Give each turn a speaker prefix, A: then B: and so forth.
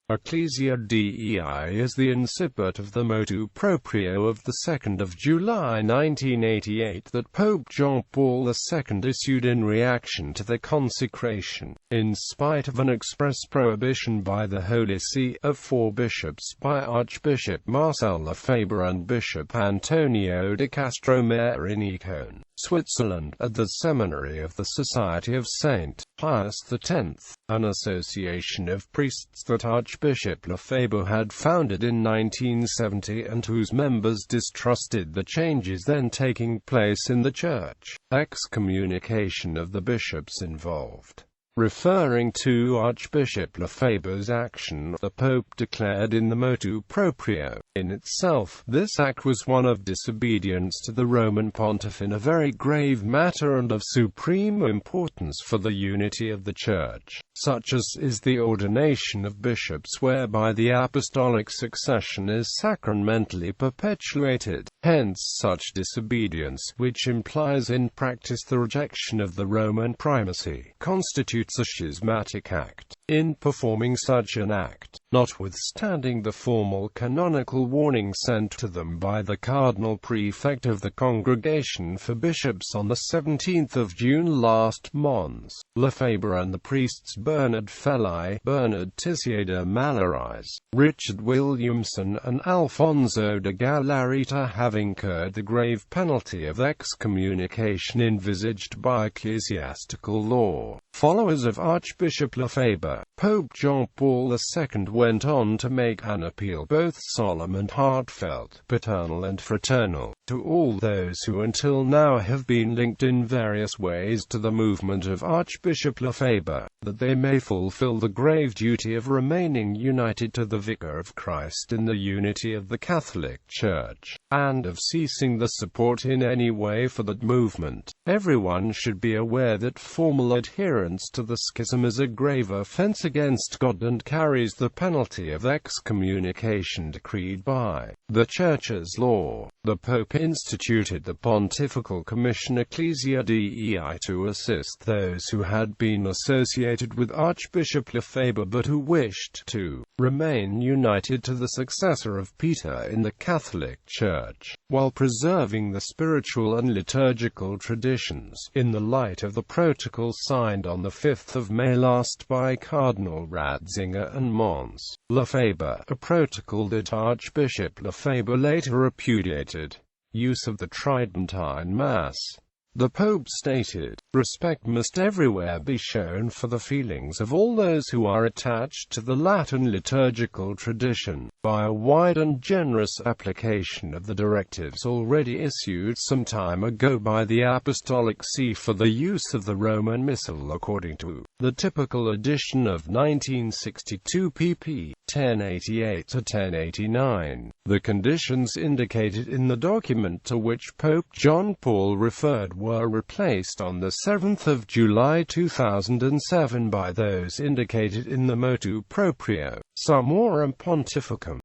A: Ecclesia Dei is the incipit of the motu proprio of 2 July 1988 that Pope John Paul II issued in reaction to the consecration, in spite of an express prohibition by the Holy See, of 4 bishops by Archbishop Marcel Lefebvre and Bishop Antônio de Castro in Écône, Switzerland, at the seminary of the Society of St. Pius X, an association of priests that Archbishop Lefebvre had founded in 1970 and whose members distrusted the changes then taking place in the Church. Excommunication of the bishops involved. Referring to Archbishop Lefebvre's action, the Pope declared in the motu proprio, in itself, this act was one of disobedience to the Roman Pontiff in a very grave matter and of supreme importance for the unity of the Church, such as is the ordination of bishops whereby the apostolic succession is sacramentally perpetuated. Hence such disobedience, which implies in practice the rejection of the Roman primacy, constitutes a schismatic act. In performing such an act, notwithstanding the formal canonical warning sent to them by the Cardinal Prefect of the Congregation for Bishops on the 17th of June last, Mons. Lefebvre and the priests Bernard Felli, Bernard Tissier de Malarise, Richard Williamson and Alfonso de Galarreta have incurred the grave penalty of excommunication envisaged by ecclesiastical law. Followers of Archbishop Lefebvre, Pope John Paul II went on to make an appeal both solemn and heartfelt, paternal and fraternal, to all those who until now have been linked in various ways to the movement of Archbishop Lefebvre, that they may fulfill the grave duty of remaining united to the Vicar of Christ in the unity of the Catholic Church, and of ceasing the support in any way for that movement. Everyone should be aware that formal adherence to the schism is a grave offense against God and carries the penalty of excommunication decreed by the Church's law. The Pope instituted the Pontifical Commission Ecclesia Dei to assist those who had been associated with Archbishop Lefebvre but who wished to remain united to the successor of Peter in the Catholic Church, while preserving the spiritual and liturgical traditions, in the light of the protocol signed on the 5th of May last by Cardinal Ratzinger and Mons. Lefebvre, a protocol that Archbishop Lefebvre later repudiated. Use of the Tridentine Mass. The Pope stated, "Respect must everywhere be shown for the feelings of all those who are attached to the Latin liturgical tradition, by a wide and generous application of the directives already issued some time ago by the Apostolic See for the use of the Roman Missal according to the typical edition of 1962 pp. 1088 to 1089. The conditions indicated in the document to which Pope John Paul referred were replaced on the 7th of July 2007 by those indicated in the motu proprio, Summorum Pontificum.